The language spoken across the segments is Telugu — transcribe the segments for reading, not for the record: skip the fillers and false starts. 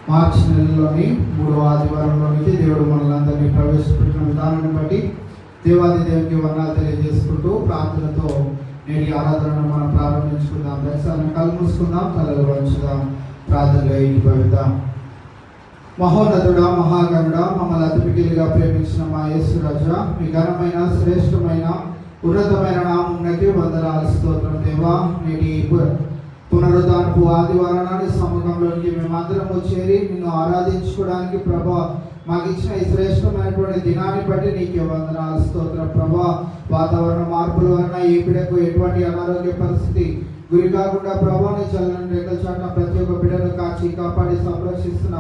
మార్చి నెలలోని 3వ ఆదివారంలోనికి దేవుడు మనలందరినీ ప్రవేశపెట్టిన విధానాన్ని బట్టి దేవాది దేవునికి వందనాలు తెలియజేసుకుంటూ ప్రార్థనతో నేటి ఆరాధనను మనం ప్రారంభించుకుందాం. దర్శనాన్ని కళ్ళు మూసుకుందాం, తలలు వంచుదాం, ప్రార్థనలో ఏకీభవిద్దాం. మహోన్నతుడా, మహాగణుడా, మమ్మల్ని అతిపికిలిగా ప్రేమించిన మా యేసు రాజా, మీ ఘనమైన శ్రేష్టమైన ఉన్నతమైన నామమునకి వందనాలు, స్తోత్రం దేవా. నేటి పునరుద్ధానపు ఆదివారాన్ని సముఖంలోకి మేమందరము చేరి నిన్ను ఆరాధించుకోవడానికి ప్రభా మాకు ఇచ్చిన ఈ శ్రేష్టమైనటువంటి దినాన్ని బట్టి నీకే వందనాలు, స్తోత్రం ప్రభా. వాతావరణ మార్పుల వలన ఈ బిడ్డకు ఎటువంటి అనారోగ్య పరిస్థితి గురి కాకుండా ప్రభా నీ చల్లని రెక్కల చాటున ప్రతి ఒక్క బిడ్డను కాచి కాపాడి సంరక్షిస్తున్న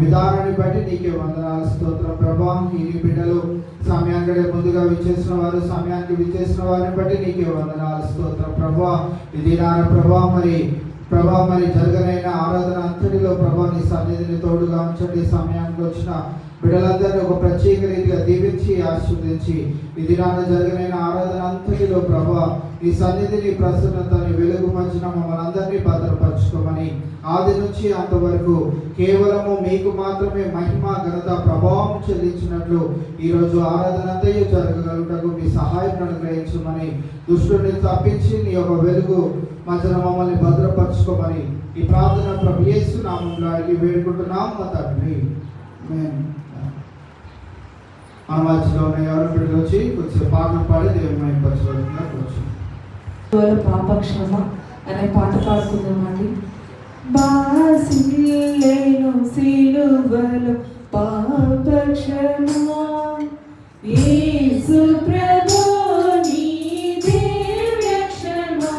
విధానాన్ని బట్టి నీకే వందనాలు, స్తోత్రం ప్రభా. ఈ బిడ్డలు సమయానికి ముందుగా విచ్చేసిన వారు, సమయానికి విచ్చేసిన వారిని బట్టి నీకే వందనాలు, స్తోత్రం ప్రభా. ఇది నాన్న ప్రభా మరి జరగనైన ఆరాధన అంతటిలో ప్రభా నీ సన్నిధిని తోడుగా ఉంచండి. సమయానికి వచ్చిన బిడ్డలందరినీ ఒక ప్రత్యేక రీతిగా దీవించి ఆశీర్వదించి ఇది నాన్న జరగనైన ఆరాధన అంతటిలో ప్రభా ఈ సన్నిధిని ప్రసన్నతని వెలుగు మధ్యన మమ్మల్ని అందరినీ భద్రపరచుకోమని ఆది నుంచి అంతవరకు కేవలము మీకు మాత్రమే మహిమ ఘనత ప్రభావం చెల్లించినట్లు ఈరోజు ఆరాధన అంతయు జరగగలుగుటకు మీ సహాయం అనుగ్రహించమని దుష్టుని తప్పించి నీ యొక్క వెలుగు మధ్యన మమ్మల్ని భద్రపరచుకోమని ఈ ప్రార్థన ప్రభు యేసు నామములో అడిగి వేడుకుంటున్నాం మా తండ్రి. మన మధ్యలో ఉన్న ఎవరు బిడ్డలు వచ్చి కొంచెం పాటలు పాడి దేవుని మహిమపరచవలసిందిగా కొంచెం పాపక్షమ అనే పాట పాడుకుందామండి. బాసిల్లేను సిలువలో పాపక్షమా యేసు ప్రభు నీ దివ్య క్షమా.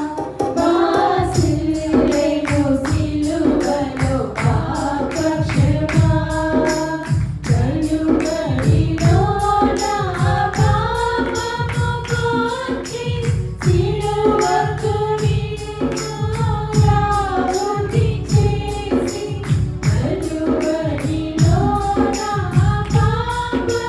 బాసిల్లేను సిలువలో పాపక్షమా కలువరిలో నా పాపము పోచి సిలువకు నిన్ను రావుతి చేసి కలువరిలో నా పాపము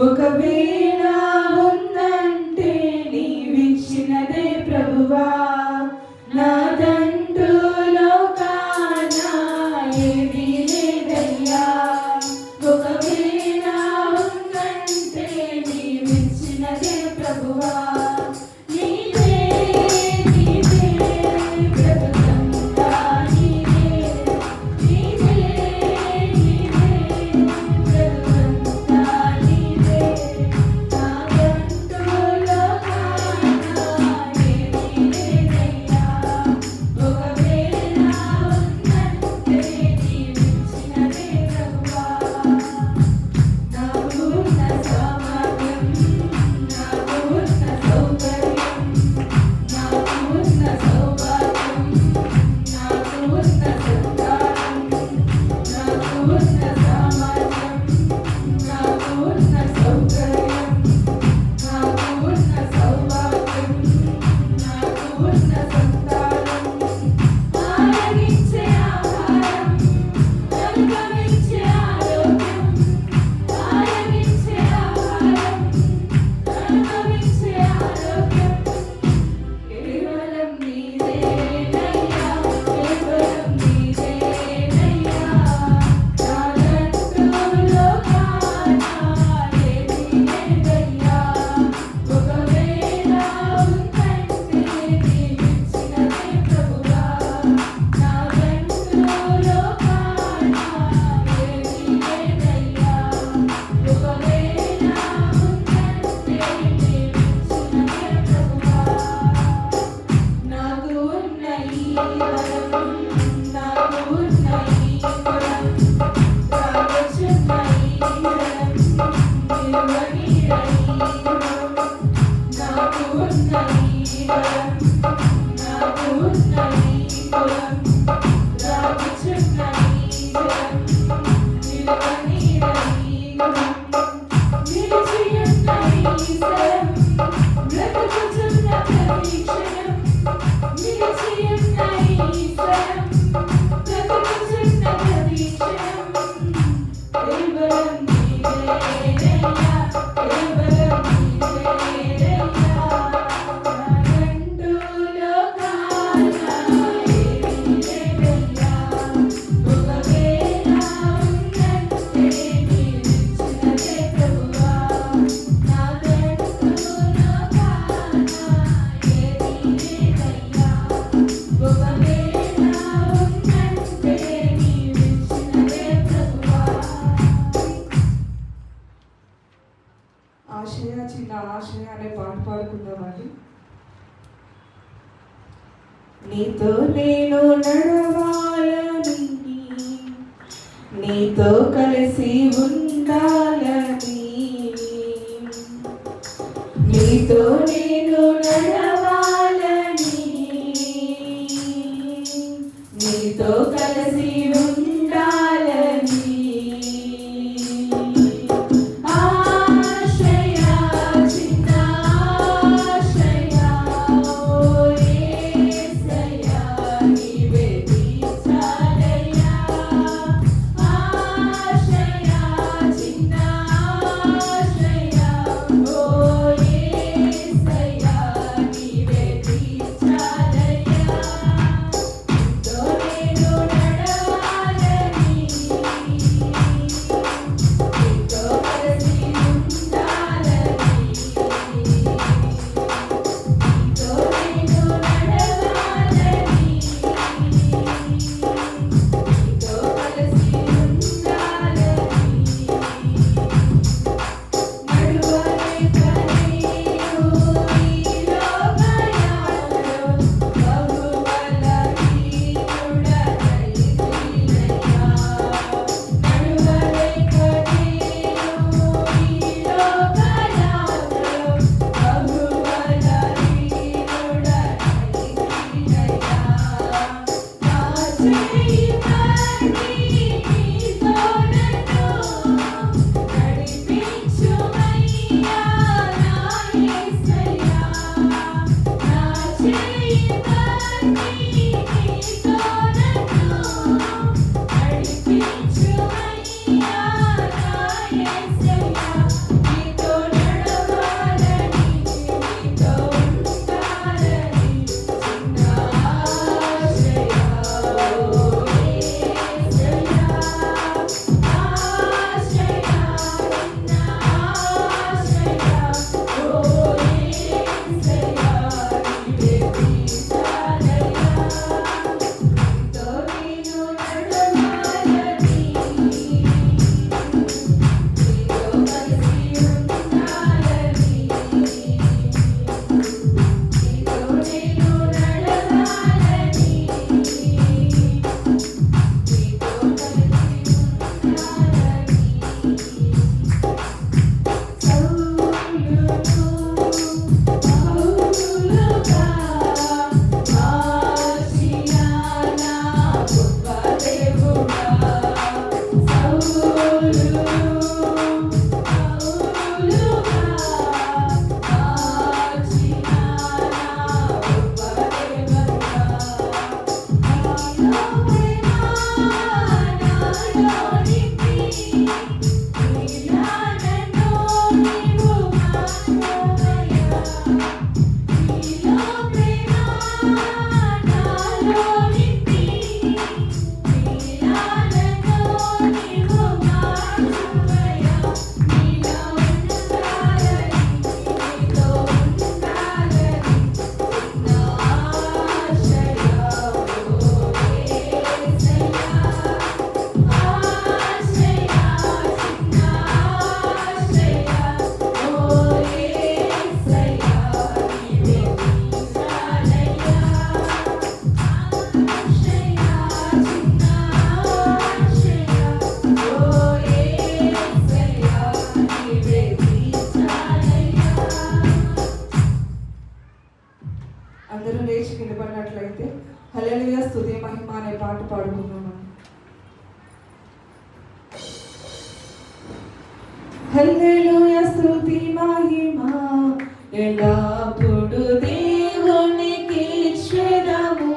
ఒకవేళ ఉందంటే నీవిచ్చినదే ప్రభువా, నాదంటూ లోకాన ఏమీ లేదయ్యా. ఒకవేళ ఉందంటే నీవిచ్చినదే ప్రభువా, నీవే నీవే బ్రతుకంతా నీవే, నీవే నీవే బ్రతుకంతా నీవే, నాదంటూ లోకాన ఏమీ లేదయ్యా. ఒకవేళ ఉందంటే నీవిచ్చినదే ప్రభువా, నాకు ఉన్న సామర్థ్యం, నాకు ఉన్న సౌకర్యం, నాకు ఉన్న సౌభాగ్యం, నాకు ఉన్న సంతానం, నాకు ఉన్న సామర్థ్యం, నాకు ఉన్న సౌకర్యం, నాకు ఉన్న సౌభాగ్యం, నాకు ఉన్న సంతానం, ఆరగించే ఆహారం, అనుభవించే ఆరోగ్యం, ఆరగించే ఆహారం, అనుభవించే ఆరోగ్యం, కేవలం నీదేనయ్యా, కేవలం నీదేనయ్యా. నాదంటూ లోకాన ఏమీ లేదయ్యా. ఒకవేళ ఉందంటే నీవిచ్చినదే ప్రభువా, నాదంటూ లోకాన ఏమీ లేదయ్యా. ఒకవేళ ఉందంటే నీవిచ్చినదే ప్రభువా, నాకు ఉన్న ఈ వరం, నాకు ఉన్న ఈ వరం, రావచ్చున్న ఈ వరం, నిలువని రైవం. నాకు ఉన్న ఈ వరం, నాకు ఉన్న ఈ వరం, రావచ్చున్న ఈ వరం, నిలువని రైవం. నిలిచియున్న ఈ స్వరం, బ్రతుకుచున్న ప్రతి క్షణం, నిలిచియున్న ఈ స్వరం, బ్రతుకుచున్న ప్రతి క్షణం, కేవలం నీవేనయ్యా, కేవలం నీవేనయ్యా. నాదంటూ లోకాన ఏమీ లేదయ్యా. ఒకవేళ ఉందంటే నీవిచ్చినదే ప్రభువా, నాదంటూ లోకాన ఏమీ లేదయ్యా. ఒకవేళ ఉందంటే నీవిచ్చినదే ప్రభువా. ఆశయ చిన్న ఆశయ అనే పాట పాడుకుందామండి. నీతో నేను నడవాలని, నీతో కలిసి ఉండాలని, నీతో నేను నడవాలని, నీతో కలిసి ఉండాలని. ఆశయ చిన్న ఆశయ, ఓ యేసయ్యా, నీవే తీర్చాలయ్యా. ఆశయ చిన్న ఆశయ, ఓ యేసయ్యా, హల్లెలూయా స్తుతి మహిమ ఎల్లప్పుడు దేవునికి ఇచ్చెదము.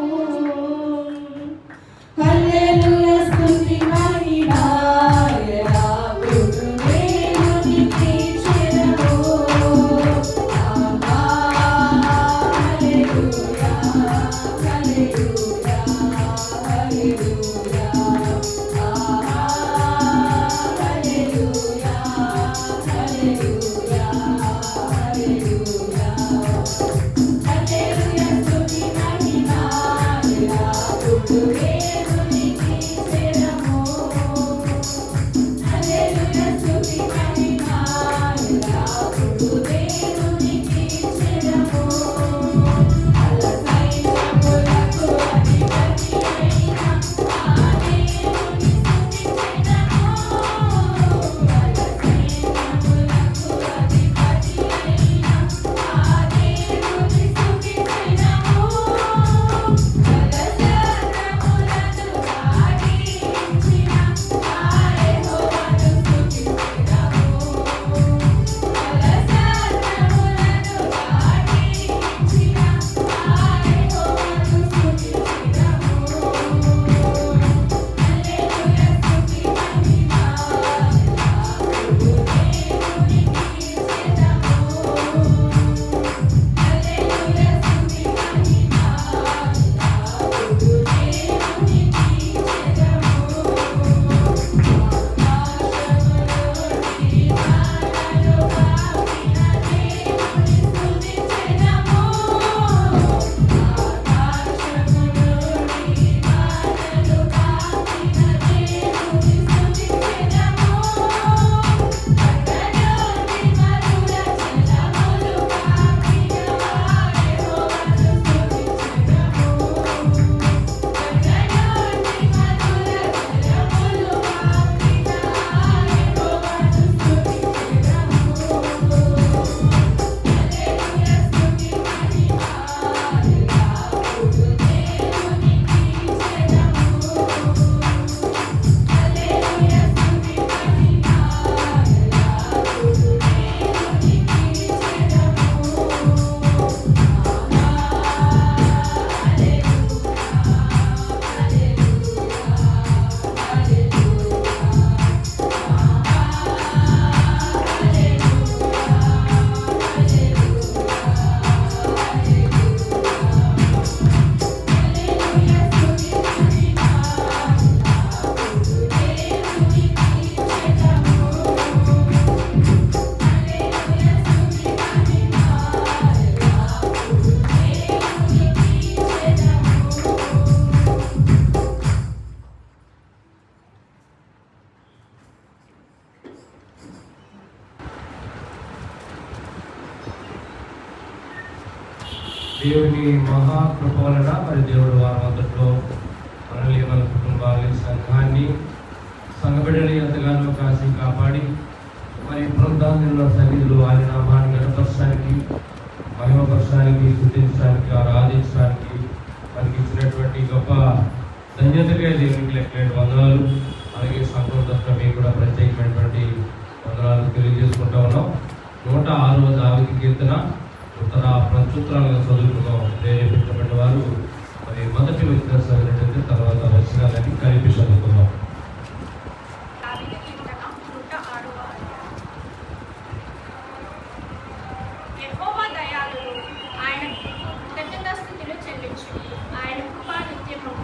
హల్లెలూయా స్తుతి మహిమ ఎల్లప్పుడు దేవునికి ఇచ్చెదము. హల్లెలూయా హల్లెలూయా హల్లెలూయా దేవుని మహాకృప వలన మరి దేవుడు వారి మొదట్లో మనల్ని మన కుటుంబాలని సంఘాన్ని సంఘబిడ్డని ఎంతగానో కాసి కాపాడి మరి బృందాంగంలో సన్నిధిలో ఆయన నామాన్ని గణపరచడానికి మహిమపరచడానికి స్తుతించడానికి ఆరాధించడానికి మనకి ఇచ్చినటువంటి గొప్ప ధన్యతగా దేవునికి లెక్కలేని వందనాలు. అలాగే సంఘం తరఫున మీకు కూడా ప్రత్యేకమైనటువంటి వందనాలు తెలియజేసుకుంటా ఉన్నాం. 106వ దావీదు కీర్తన ఉత్తర ప్రత్యుత్తరాలుగా చదువుకున్నాం. ప్రేరేపించబడిన వారు మరి మొదటి వ్యక్తి చదివినట్లయితే తర్వాత వచనాలని కలిపి చదువుకున్నాం. యెహోవా దయాళుడు, ఆయన కృతజ్ఞతాస్తుతులు చెల్లించు, ఆయన కృప నిత్యము.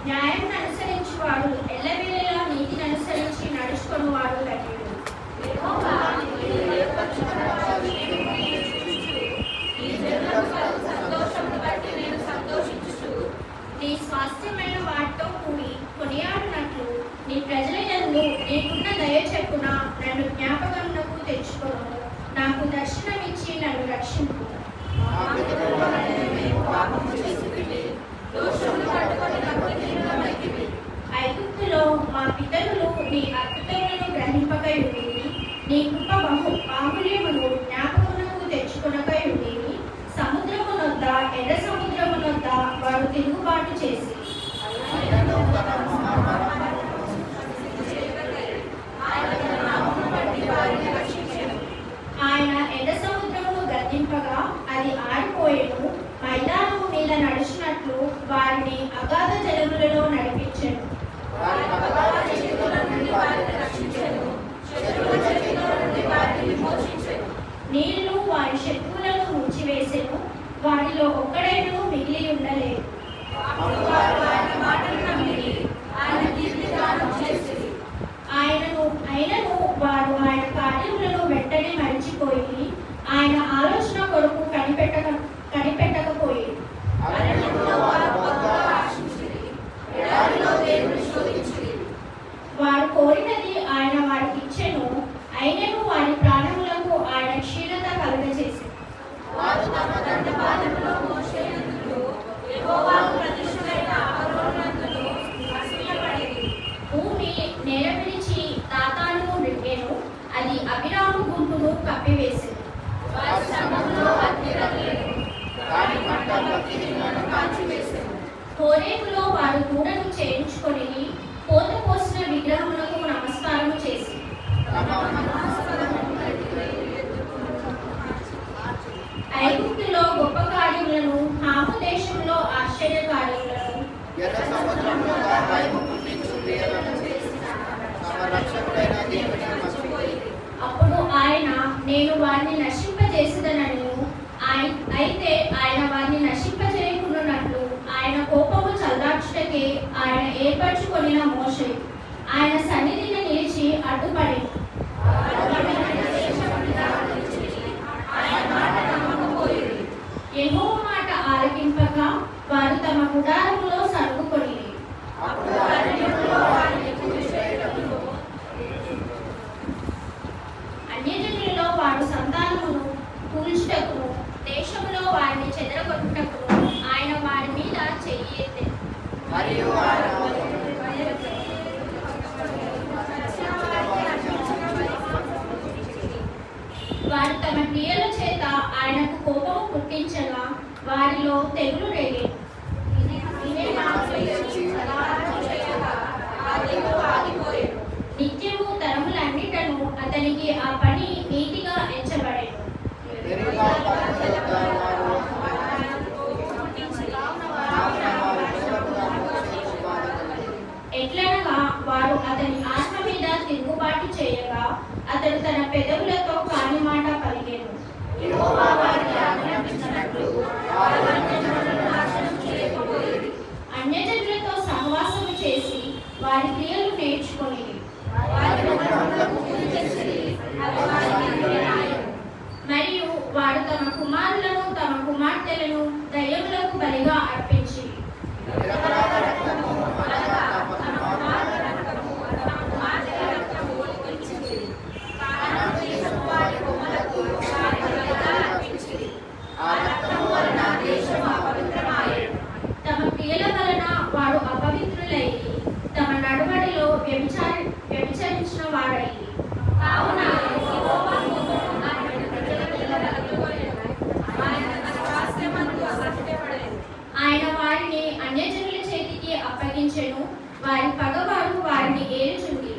న్యాయం అనుసరించువాడు, ఎల్లవేళలా నీతిని అనుసరించి నడుచుకొనువాడు ధన్యుడు. నీ స్వాస్థ్యమైన వాటితో కూడి కొనియాడినట్లు నీ ప్రజలను నీకున్న దయ చెప్పున నన్ను జ్ఞాపకమునకు తెచ్చుకొను. నాకు దర్శనమిచ్చి నన్ను రక్షింపు. ఐగుప్తులో మా పితరులు నీ అద్భుతములను గ్రహింపకై ఉండేవి. నీ కృప బాహుల్యమును జ్ఞాపకమునకు తెచ్చుకొనకై ఉండేవి. సముద్రమునొద్ద ఎర్ర సముద్రమునొద్ద వారు తిరుగుబాటు చేసి ఒక్కడైనా మిగిలి ఉండలేదు. అయినను వారు ఆయన కార్యములను వెంటనే మరిచిపోయి ఆయన ఆలోచన కొరకు కనిపెట్టకపోయి వారు కోరినది ఆయన వారికి ఇచ్చెను. అయినను వారి ప్రాణములకు ఆయన క్షీణత కలుగజేసి భూమి నేల విడిచి దాతాను రిగ్గెను. అది అభిరాము గుంపును కప్పివేసింది. హోరేబులో వారు దూడను చేయించుకొని పోత పోసిన విగ్రహములకు నమస్కారం చేసి ఐగుప్తులో గొప్ప కార్యములను, హాము దేశంలో ఆశ్చర్య కార్యములను, అప్పుడు ఆయన నేను వారిని నశింపజేసేదనను. అయితే ఆయన వారిని నశింపజేయకున్నట్లు ఆయన కోపము చల్లార్చుటకే ఆయన ఏర్పరచుకొనిన మోషే ఆయన సన్నిధిని నిలిచి అడ్డుపడి యెహోవా మాట ఆలకింపక వారు తమ గుడారములో సనుగుకొని అన్యజనులలో వారు సంతానమును కూల్చుటకును దేశంలో వారిని చెదరగొట్టుటకును ఆయన వారి మీద చెయ్యి ఎత్తెను. వారు తమ క్రియల చేత ఆయనకు కోపము పుట్టించగా వారిలో తెగులు రేగేను. నిత్యము తరములన్నిటను అతనికి ఆ పని నీతిగా ఎంచబడేను. ఎట్లనగా వారు అతని ఆత్మ మీద తిరుగుబాటు చేయగా అతడు తన పెదవులతో కాని మాట పలికెను. అన్యజనులతో సహవాసము చేసి వారి క్రియలు నేర్చుకొని మరియు వారు తమ కుమారులను తమ కుమార్తెలను దయ్యములకు బలిగా అర్పించి తమ క్రియల వలన వారు అపవిత్రులై తమ నడువడిలో వ్యభిచరించిన వారై ఆయన వారిని అన్యజనుల చేతికి అప్పగించెను. వారి పగవారు వారిని ఏలుచుండి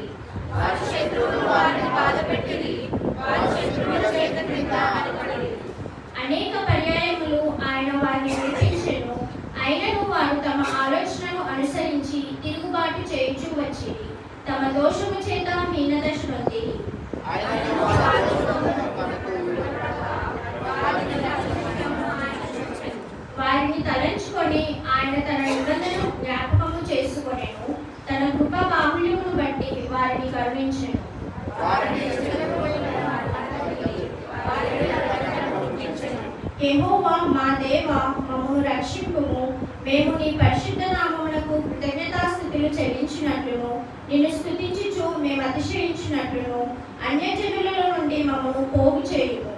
అనేక పర్యాయములు ఆయన వారిని విడిపించెను. అయినను వారు తమ ఆలోచనను అనుసరించి తిరుగుబాటు చేయుచు వచ్చి తమ దోషము చేత హీనదశ నొంది వారిని తలంచుకొని ఆయన తన నిబంధనను జ్ఞాపకము చేసుకొనెను. తన కృప బాహుళ్యమును బట్టి వారిని కరుణించెను. యెహోవా మా దేవా మమ్మను రక్షింపుము. మేము నీ పరిశుద్ధ నామమునకు కృతజ్ఞతాస్తుతులు చెల్లించినట్లును నిన్ను స్తుతించుచు మేము అతిశయించినట్లును అన్యజనులలో నుండి మమ్మను పోగు చేయుము.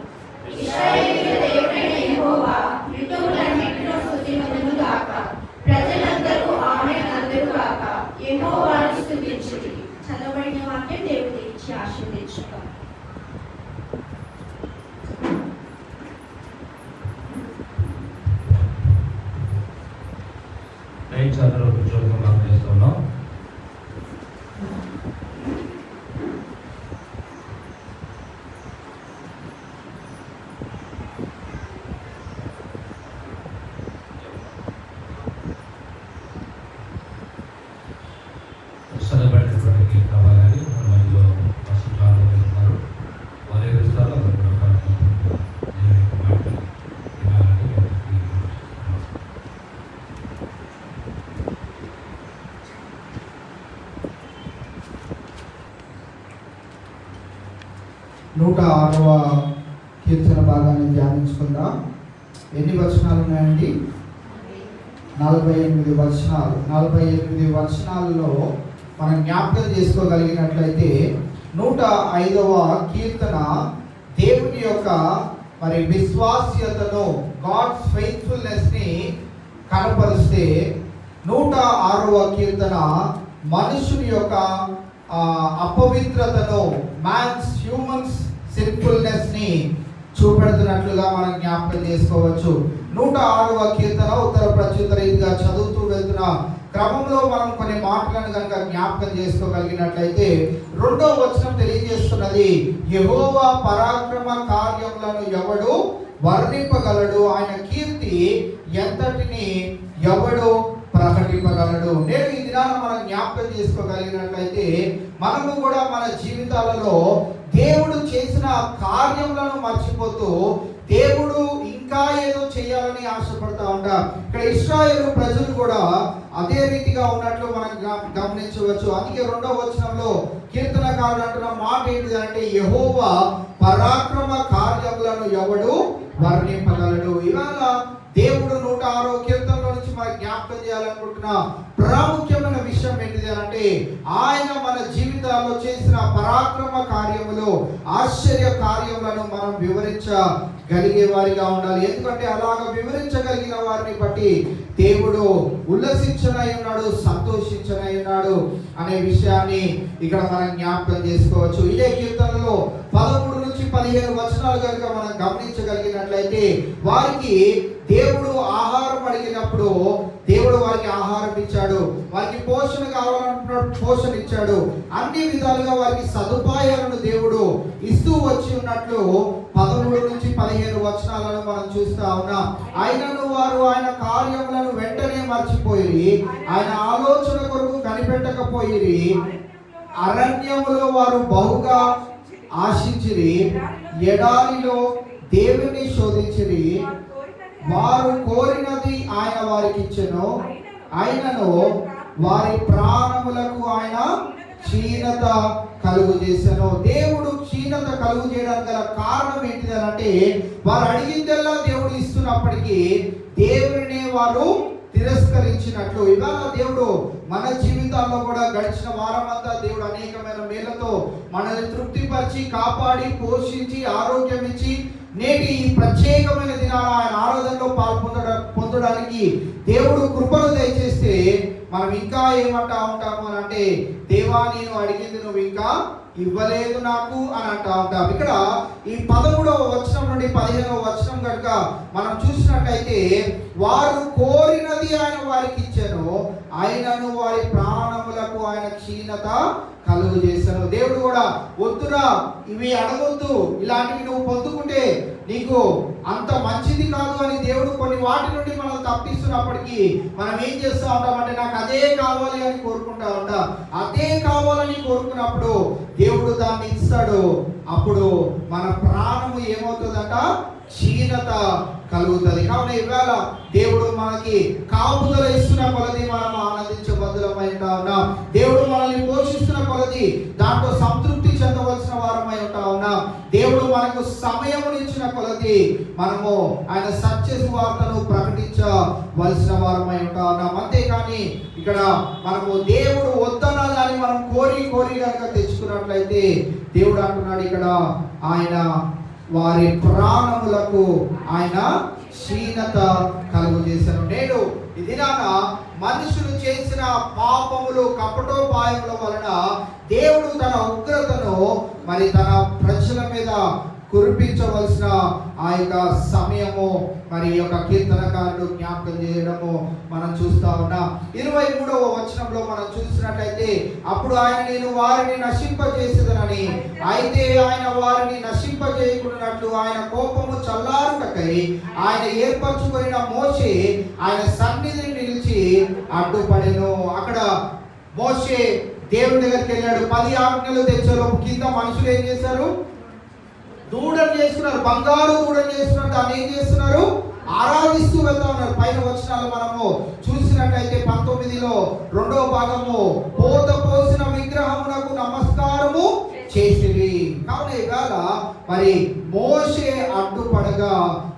ఇశ్రాయేలీయుల దేవుడైన యెహోవా యుగములన్నిటిలో స్తుతింతును గాక. ప్రజలందరూ ఆమేన్ అందరూ గాక. యెహోవాను స్తుతించుడి. చదవబడిన వాక్యం దేవుడు ఇచ్చి ఆశీర్వదించుగాక. అందరూ కూర్చోవడం మనం చేస్తున్నాం. చదవబడినటువంటి కావాలని మనలో పసుపాలు ఉన్నారు. వారి విస్తారాలు దేవుని మాటలు వినాలని 106వ కీర్తన భాగాన్ని ధ్యానించుకుందాం. ఎన్ని వచనాలు ఉన్నాయండి? 48 వచనాలు. 48 వచనాలలో మనం జ్ఞాపకం చేసుకోగలిగినట్లయితే 105వ కీర్తన దేవుని యొక్క మరి విశ్వాస్యతను, గాడ్స్ ఫెయిత్ఫుల్నెస్ ని కనపరిస్తే 106వ కీర్తన మనుషుని యొక్క అపవిత్రతను, హ్యూమన్స్ సిన్ఫుల్నెస్ ని చూపెడుతున్నట్లుగా మనం జ్ఞాపకం చేసుకోవచ్చు. 106వ కీర్తన ఉత్తర ప్రత్యుత్తర రీతిగా చదువుతూ వెళ్తున్న క్రమంలో మనం కొన్ని మాటలను కనుక జ్ఞాపకం చేసుకోగలిగినట్లయితే 2వ వచనం తెలియజేస్తున్నది, యెహోవా పరాక్రమ కార్యములను ఎవడు వర్ణింపగలడు, ఆయన కీర్తి ఎంతటిని ఎవడు ప్రకటింపగలడు. నేను ఈ దినాన మనం జ్ఞాపకం చేసుకోగలిగినట్లయితే మనము కూడా మన జీవితాలలో దేవుడు చేసిన కార్యములను మర్చిపోతూ దేవుడు ఇంకా ఏదో చేయాలని ఆశపడతా ఉంటాం. ఇక్కడ ఇశ్రాయేలు ప్రజలు కూడా అదే రీతిగా ఉన్నట్లు మనం గమనించవచ్చు. అందుకే 2వ వచనంలో కీర్తనకారుడు అంటున్న మాట ఏంటిదంటే, యెహోవా పరాక్రమ కార్యములను ఎవడు వర్ణింపగలడు. ఇవాళ దేవుడు 106వ కీర్తనలో నుంచి మనం జ్ఞాపకం చేయాలనుకుంటున్న ప్రాముఖ్యమైన విషయం ఏంటిది అంటే, ఆయన మన జీవితాల్లో చేసిన పరాక్రమ కార్యములు, ఆశ్చర్య కార్యములను మనం వివరించగలిగే వారిగా ఉండాలి. ఎందుకంటే అలాగ వివరించగలిగిన వారిని బట్టి దేవుడు ఉల్లసించనై ఉన్నాడు, సంతోషించనై ఉన్నాడు అనే విషయాన్ని ఇక్కడ మనం జ్ఞాపకం చేసుకోవచ్చు. ఇదే కీర్తనలో 13 నుంచి 15 వచనాలు కనుక మనం గమనించగలిగినట్లయితే, వారికి దేవుడు ఆహారం అడిగినప్పుడు దేవుడు వారికి ఆహారం ఇచ్చాడు, వారికి పోషణ కావాలనుకున్నప్పుడు పోషణ ఇచ్చాడు, అన్ని విధాలుగా వారికి సదుపాయాలను దేవుడు ఇస్తూ వచ్చి ఉన్నట్లు 13 నుంచి 15 వచనాలను మనం చూస్తా ఉన్నాం. ఆయనను వారు ఆయన కార్యములను వెంటనే మర్చిపోయి, ఆయన ఆలోచన కొరకు కనిపెట్టకపోయి, అరణ్యములో వారు బహుగా ఆశించిరి, ఎడారిలో దేవుని శోధించిరి, వారు కోరినది ఆయన వారికి ఇచ్చెను, ఆయనను వారి ప్రాణములకు ఆయన క్షీణత కలుగు చేశాను. దేవుడు క్షీణత కలుగు చేయడానికి గల కారణం ఏంటిదంటే, వారు అడిగిందల్లా దేవుడు ఇస్తున్నప్పటికీ దేవుడిని వారు తిరస్కరించినట్లు. ఇవాళ దేవుడు మన జీవితాల్లో కూడా గడిచిన వారమంతా దేవుడు అనేకమైన మేలతో మనల్ని తృప్తిపరిచి, కాపాడి, పోషించి, ఆరోగ్యం ఇచ్చి, నేటి ఈ ప్రత్యేకమైన దినాన ఆయన ఆరాధనలో పొందడానికి దేవుడు కృపను దయచేస్తే మనం ఇంకా ఏమంటా ఉంటాము అని అంటే, దేవా నేను అడిగింది నువ్వు ఇంకా ఇవ్వలేదు నాకు అని అంటా ఉంటాం. ఇక్కడ ఈ 13వ వచనం నుండి 15వ వచనం కనుక మనం చూసినట్టయితే, వారు కోరినది ఆయన వారికి ఇచ్చాను, ఆయనను వారి ప్రాణములకు ఆయన క్షీణత కలుగు చేశాను. దేవుడు కూడా వద్దురా, ఇవి అడగొద్దు, ఇలాంటివి నువ్వు పొందుకుంటే నీకు అంత మంచిది కాదు అని దేవుడు కొన్ని వాటి నుండి మనం తప్పిస్తున్నప్పటికీ మనం ఏం చేస్తూ ఉంటామంటే, నాకు అదే కావాలి అని కోరుకుంటా ఉంటాం. అదే కావాలని కోరుకున్నప్పుడు దేవుడు దాన్ని ఇస్తాడు. అప్పుడు మన ప్రాణము ఏమవుతుందంట, క్షీణత కలుగుతుంది. కావున ఇవాళ దేవుడు మనకి కాపుదల ఇస్తున్న కొలది మనం ఆనందించబద్దులమై ఉన్నాం. దేవుడు మనల్ని పోషిస్తున్న కొలది దాంట్లో సంతృప్తి చెందవలసిన వారమై ఉంటా ఉన్నాం. దేవుడు మనకు సమయమునిచ్చిన కొలది మనము ఆయన సత్య సువార్తను ప్రకటించవలసిన వారమై ఉంటా ఉన్నాం. అంతేకాని ఇక్కడ మనము దేవుడు వద్దన్నా కానీ మనం కోరి కనుక తెచ్చుకున్నట్లయితే దేవుడు అంటున్నాడు ఇక్కడ, ఆయన వారి ప్రాణములకు ఆయన క్షీణత కలుగు చేశాను. నేడు ఈ దినాన మనుషులు చేసిన పాపములు, కపటోపాయముల వలన దేవుడు తన ఉగ్రతను మరి తన ప్రజల మీద కురిపించవలసిన ఆ యొక్క సమయము మరి యొక్క కీర్తనకారుడు జ్ఞాపకం చేయడము మనం చూస్తా ఉన్నాం. 23వ వచనంలో మనం చూసినట్లయితే, అప్పుడు ఆయన నేను వారిని నశింపజేసేదనని, అయితే ఆయన వారిని నశింపజేయకున్నట్లు ఆయన కోపము చల్లారుటకై ఆయన ఏర్పరచుకున్న మోషే ఆయన సన్నిధిని నిలిచి అడ్డుపడెను. అక్కడ మోషే దేవుని దగ్గరికి వెళ్ళాడు. 10 ఆజ్ఞలు తెచ్చారు. కింద మనుషులు ఏం చేశారు? దూడలు చేస్తున్నారు, బంగారు దూడలు చేస్తున్నారు. దాన్ని ఏం చేస్తున్నారు? ఆరాధిస్తూ వెళ్తా ఉన్నారు. పైన వచనాలు మనము చూసినట్లయితే 19లో 2వ భాగము, పోత పోసిన విగ్రహమునకు నమస్కారము చేసిరి. కావున ఇవాళ మరి మోషే అడ్డుపడగా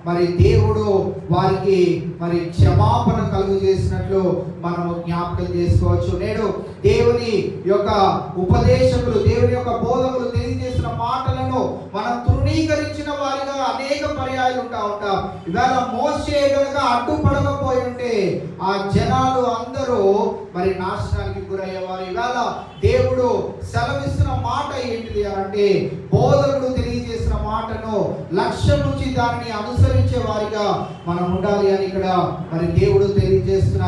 మరి దేవుడు వారికి మరి క్షమాపణ కలుగు చేసినట్లు మనము జ్ఞాపకం చేసుకోవచ్చు. నేడు దేవుని యొక్క ఉపదేశకులు, దేవుని యొక్క బోధకులు తెలియజేసిన మాటలను మనం తృణీకరించిన వారిగా అనేక పర్యాయాలు ఉంటాం. ఇవాళ మోషే గనుక అడ్డుపడకపోయి ఉంటే ఆ జనాలు అందరూ మరి నాశనానికి గురయ్యేవారు. ఇవాళ దేవుడు సెలవిస్తున్న మాట ఏంటిది అంటే, బోధకుడు తెలియజేసిన మాటను లక్ష్యం నుంచి దానిని అనుసరించే వారిగా మనం ఉండాలి అని ఇక్కడ మరి దేవుడు తెలియజేస్తున్న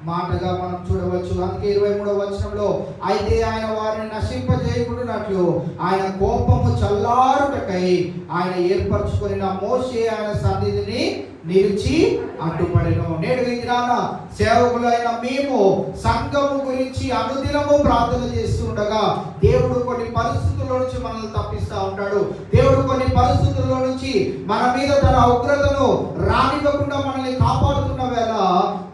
మాటగా మనం చూడవచ్చు. అందుకే 23వ వచనంలో, అయితే ఆయన వారిని నశింపజేయకున్నట్లు ఆయన కోపము చల్లారుటకై ఆయన ఏర్పరచుకున్న మోషే ఆయన సన్నిధిని నిలిచి అడ్డుపడెను. నేడు ఈ దినాన సేవకులైన మేము సంఘము గురించి అనుదినము ప్రార్థన చేస్తుండగా దేవుడు కొన్ని పరిస్థితుల్లో నుంచి మనల్ని తప్పిస్తూ ఉంటాడు. దేవుడు కొన్ని పరిస్థితుల్లో నుంచి మన మీద తన ఉగ్రతను రానివ్వకుండా మనల్ని కాపాడుతున్న వేళ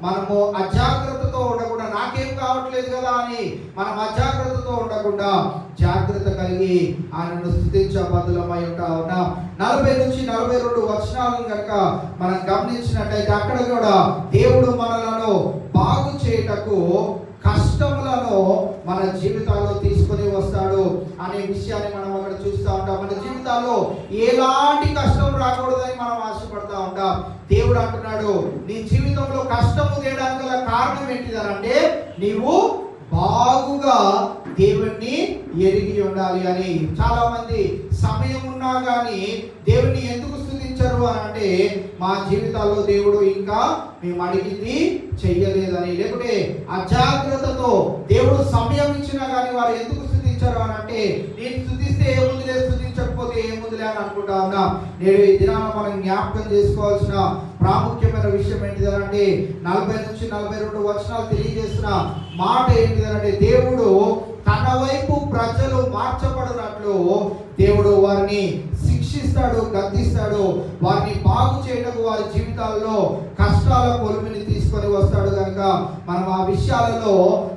మనము అజాగ్రత్తతో ఉండకుండా, నాకేం కావట్లేదు కదా అని మనం అజాగ్రత్తతో ఉండకుండా జాగ్రత్త కలిగి ఆయనను స్తుతించే బదులమై ఉంటాం. 40 నుంచి 42 వచనాలను కనుక మనం గమనించినట్టయితే అక్కడ కూడా దేవుడు మనలను బాగు చేయటకు కష్టములను మన జీవితాల్లో తీసుకొని వస్తాడు అనే విషయాన్ని మనం అక్కడ చూస్తూ ఉంటాం. మన జీవితాల్లో ఎలాంటి కష్టం రాకూడదని మనం ఆశపడతా ఉంటాం. దేవుడు అంటున్నాడు, నీ జీవితంలో కష్టము తేయడానికి గల కారణం ఏంటిదనంటే నీవు బాగుగా దేవుణ్ణి ఎరిగి ఉండాలి అని. చాలా మంది సమయం ఉన్నా కానీ దేవుణ్ణి ఎందుకు స్తుతించరు అని అంటే, మా జీవితాల్లో దేవుడు ఇంకా మేము అడిగింది చెయ్యలేదని, లేకుంటే అజాగ్రత్తతో దేవుడు సమయం ఇచ్చినా కానీ వారు ఎందుకు స్తుతించరు అని అంటే, నేను స్తుతిస్తే ఏముందిలే, స్తుతించకపోతే ఏముందిలే అని అనుకుంటా ఉన్నా. నేను ఈ దినాన మనం జ్ఞాపకం చేసుకోవాల్సిన ప్రాముఖ్యమైన విషయం ఏంటిదనంటే, 40 నుంచి 42 వచనాలు తెలియజేస్తున్న మాట ఏంటిదనంటే, దేవుడు తన వైపు ప్రజలు మార్చబడినట్లు దేవుడు వారిని శిక్షిస్తాడు, గద్దిస్తాడు. వారిని బాగు చేయడానికి వారి జీవితాల్లో కష్టాల కొలిమిని తీసుకొని వస్తాడు. కనుక మనం ఆ విషయాలలో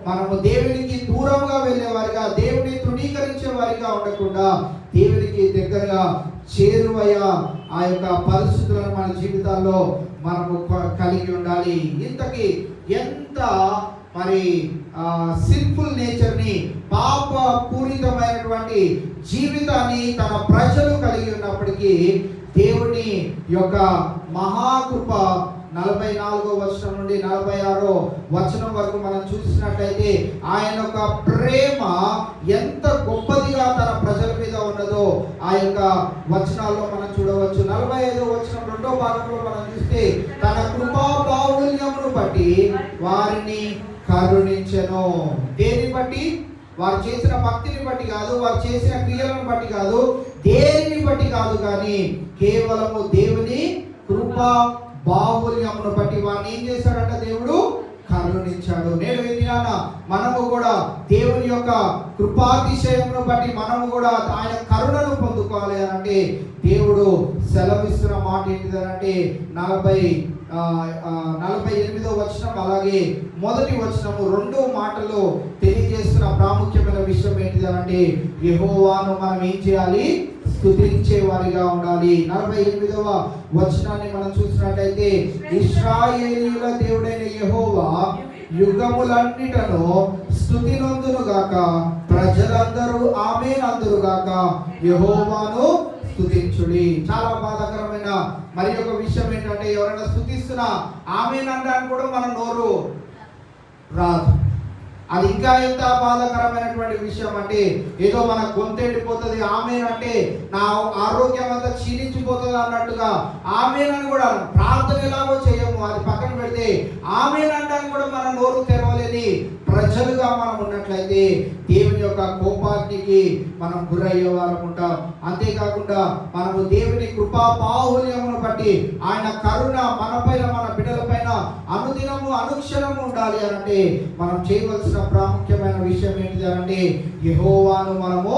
మనము దేవునికి దూరంగా వెళ్ళేవారిగా, దేవుని తృణీకరించే వారిగా ఉండకుండా దేవునికి దగ్గరగా చేరువయ్యా ఆ యొక్క పరిస్థితులను మన జీవితాల్లో మనము కలిగి ఉండాలి. ఇంతకీ ఎంత మరి సింపుల్ నేచర్ని, పాప పూరితమైనటువంటి జీవితాన్ని తన ప్రజలు కలిగి ఉన్నప్పటికీ దేవుని యొక్క మహాకృప 44వ వచనం నుండి 46వ వచనం వరకు మనం చూసినట్లయితే ఆయన యొక్క ప్రేమ ఎంత గొప్పదిగా తన ప్రజల మీద ఉన్నదో ఆ యొక్క వచనాల్లో మనం చూడవచ్చు. 45వ వచనం 2వ భాగంలో మనం చూస్తే, తన కృపా బాహుళ్యమును బట్టి వారిని కరుణించెను. దేని బట్టి? వారు చేసిన భక్తిని బట్టి కాదు, వారు చేసిన క్రియలను బట్టి కాదు, దేనిని బట్టి కాదు, కానీ కేవలము దేవుని కృపా బాహుళ్యమును బట్టి వారిని ఏం చేశాడంట? దేవుడు కరుణించాడు. నేడు ఈ దినాన మనము కూడా దేవుని యొక్క కృపాతిశయమును బట్టి మనము కూడా ఆయన కరుణను పొందుకోవాలి అని అంటే, దేవుడు సెలవిస్తున్న మాట ఏంటిదనంటే 48వ వచనం అలాగే 1వ వచనము 2 మాటలు తెలియజేస్తున్న ప్రాముఖ్యమైన విషయం ఏంటిదనంటే, యెహోవాను మనం ఏం చేయాలి? స్తుతించే వారిగా ఉండాలి. 48వ వచనాన్ని మనం చూసినట్లయితే, ఇశ్రాయేలీయుల దేవుడైన యెహోవా యుగములన్నిటను స్తుతి నందును గాక, ప్రజలందరూ ఆమేన్ అందురు గాక, యెహోవాను స్తుతించుడి. చాలా బాధాకరమైన మరి ఒక విషయం ఏంటంటే, ఎవరైనా స్తుతిస్తున్నా ఆమేన్ అనడానికి కూడా మన నోరు రాదు. అది ఇంకా ఎంత బాధాకరమైనటువంటి విషయం అంటే, ఏదో మన గొంతు ఎండిపోతుంది ఆమేన్ అంటే, నా ఆరోగ్యం అంతా క్షీణించిపోతుంది అన్నట్టుగా ఆమేన్ అని కూడా ప్రార్థన ఎలాగో చేయము, అది పక్కన పెడితే ఆమేన్ అనడానికి కూడా మన నోరు తెరవలేని ప్రజలుగా మనం ఉన్నట్లయితే దేవుని యొక్క కోపాగ్నికి మనం గురయ్యే వారం ఉంటాం. అంతేకాకుండా మనము దేవుని కృపా బాహుళ్యమును బట్టి ఆయన కరుణ మనపైన, మన బిడ్డలపైన అనుదినము అనుక్షణము ఉండాలి అనంటే, మనం చేయవలసిన ప్రాముఖ్యమైన విషయం ఏంటిది అంటే, యెహోవాను మనము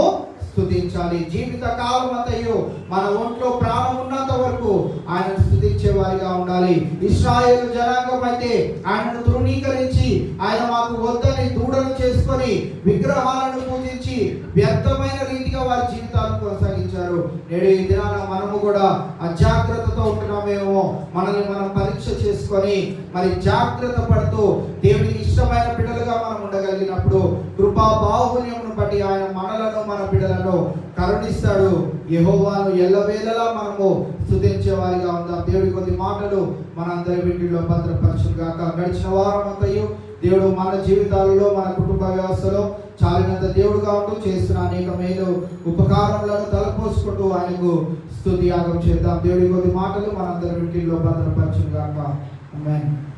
స్తుతించాలి. జీవిత కాలం అంతయు మన ఒంట్లో ప్రాణం ఉన్నంత వరకు ఆయనను స్తుతించే వారిగా ఉండాలి. ఇశ్రాయేలు జనాంగం అయితే ఆయనను తృణీకరించి ఆయన మాకు వద్దని దూడలు చేసుకొని విగ్రహాలను పూజించి వ్యర్థమైన రీతిగా వారి జీవితాలను కొనసాగించారు. నేడు ఈ దినాన మనము కూడా అజాగ్రత్తతో ఉంటున్నామేమో, మనల్ని మనం పరీక్ష చేసుకొని మరి జాగ్రత్త పడుతూ దేవుడికి ఇష్టమైన బిడ్డలుగా మనం ఉండగలిగినప్పుడు కృపా బాహుల్యమును బట్టి ఆయన మనలను మన బిడ్డలను కరుణిస్తాడు. యెహోవాను ఎల్లవేళలా మనము స్తుతించే వారిగా ఉందాం. దేవుడి కొద్ది మాటలు మనందరి వీటిలో భద్రపరచును గాక. గడిచిన వారం అంతయు దేవుడు మన జీవితాలలో మన కుటుంబ వ్యవస్థలో చాలినంత దేవుడుగా ఉంటూ చేస్తున్న అనేక మేలు ఉపకారములను తలపోసుకుంటూ ఆయనకు స్తుతి యాగం చేద్దాం. దేవుడి కొద్ది మాటలు మనందరి వీటిలో భద్రపరచును గాక. ఆమేన్.